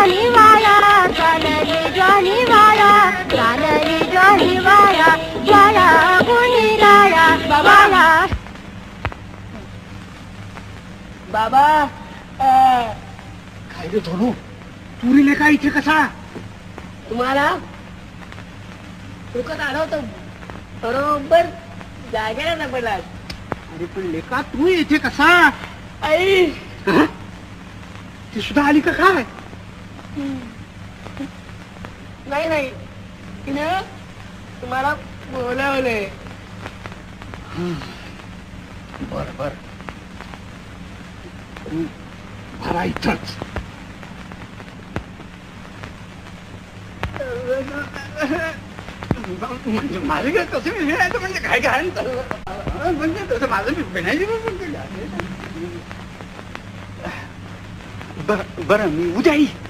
Johnny वाया, चल रे Johnny वाया, चल रे जॉनी वाया, वाया कुणी लाया वाया. बाबा काय रे धोनू, तुरीले काय इथे कसा? तुम्हाला डोकं आठवतं बरोबर जागेला सापडला. अरे पण लेका तू इथे कसा? आई हं? ती सुद्धा आली का काय? नाही नाही तिनं तुम्हाला बोलावलंय. बर बर, भरा इथंच. म्हणजे माझं काय कसं म्हणजे काय काय म्हणजे तसं माझं मी बर बरं, मी उद्या येईल.